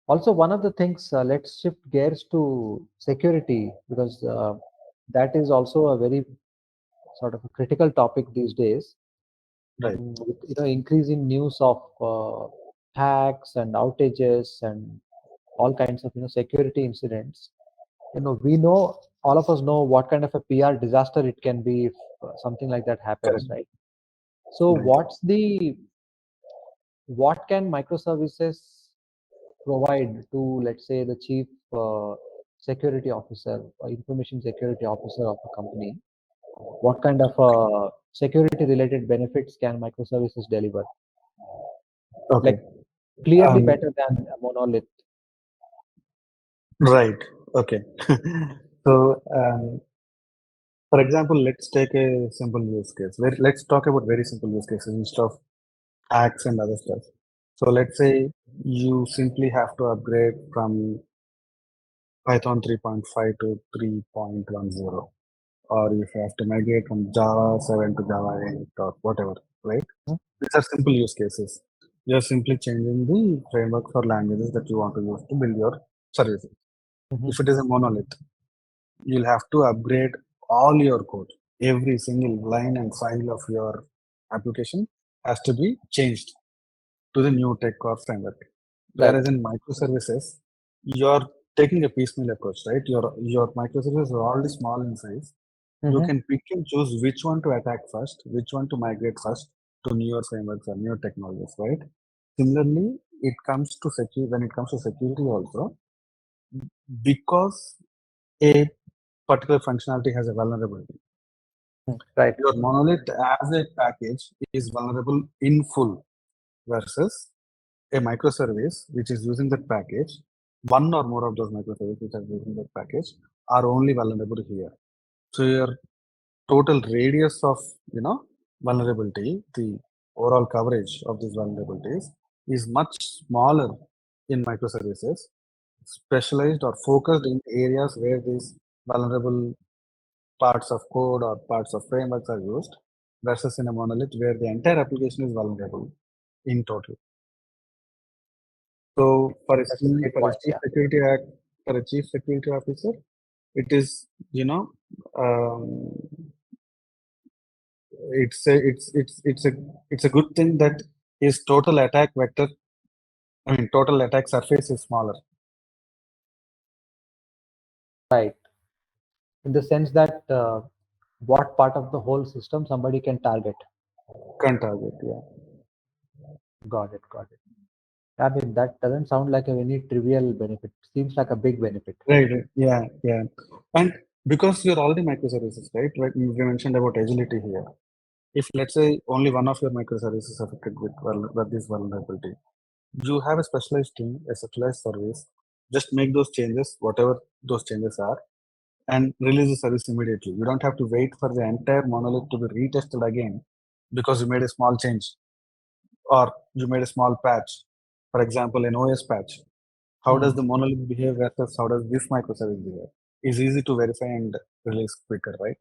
Also, one of the things, let's shift gears to security because that is also a very sort of a critical topic these days. Right. With increasing news of hacks and outages and all kinds of security incidents. We know, all of us know what kind of a PR disaster it can be if something like that happens, Correct. right? So, Right. what can microservices provide to, let's say, the chief security officer or information security officer of a company? What kind of security related benefits can microservices deliver? Okay. Like clearly Um, better than a monolith. right. Okay. So, for example, let's take a simple use case. Let's talk about very simple use cases instead of hacks and other stuff. So let's say you simply have to upgrade from Python 3.5 to 3.10, or if you have to migrate from Java 7 to Java 8 or whatever, right? These are simple use cases. You're simply changing the framework for languages that you want to use to build your services. Mhm. If it is a monolith, you'll have to upgrade all your code. Every single line and file of your application has to be changed to the new tech or framework. Right. Whereas in microservices, you're taking a piecemeal approach, right? Your microservices are already small in size. You Hmm. can pick and choose which one to attack first, which one to migrate first to newer frameworks or newer technologies, right? Similarly, when it comes to security also, because a particular functionality has a vulnerability, Right. your monolith as a package is vulnerable in full versus a microservice which is using that package, one or more of those microservices which are using that package are only vulnerable here. So your total radius of vulnerability, the overall coverage of these vulnerabilities is much smaller in microservices, specialized or focused in areas where these vulnerable parts of code or parts of frameworks are used, versus in a monolith where the entire application is vulnerable in total. So That's a great point. Yeah. for a chief security officer, it is um, it's a good thing that his total attack vector, I mean total attack surface is smaller. Right. In the sense that what part of the whole system somebody can target. Can't target, yeah. Got it. Got it. I mean, that doesn't sound like a very trivial benefit. Seems like a big benefit. Right. Yeah. Yeah. And because you're already microservices, right? Like we mentioned about agility here. If let's say only one of your microservices affected with this vulnerability, you have a specialized team, a specialized service. Just make those changes, whatever those changes are, and release the service immediately. You don't have to wait for the entire monolith to be retested again because you made a small change or you made a small patch. For example, an OS patch. How does Hmm. the monolith behave versus how does this microservice behave? Is easy to verify and release quicker, right?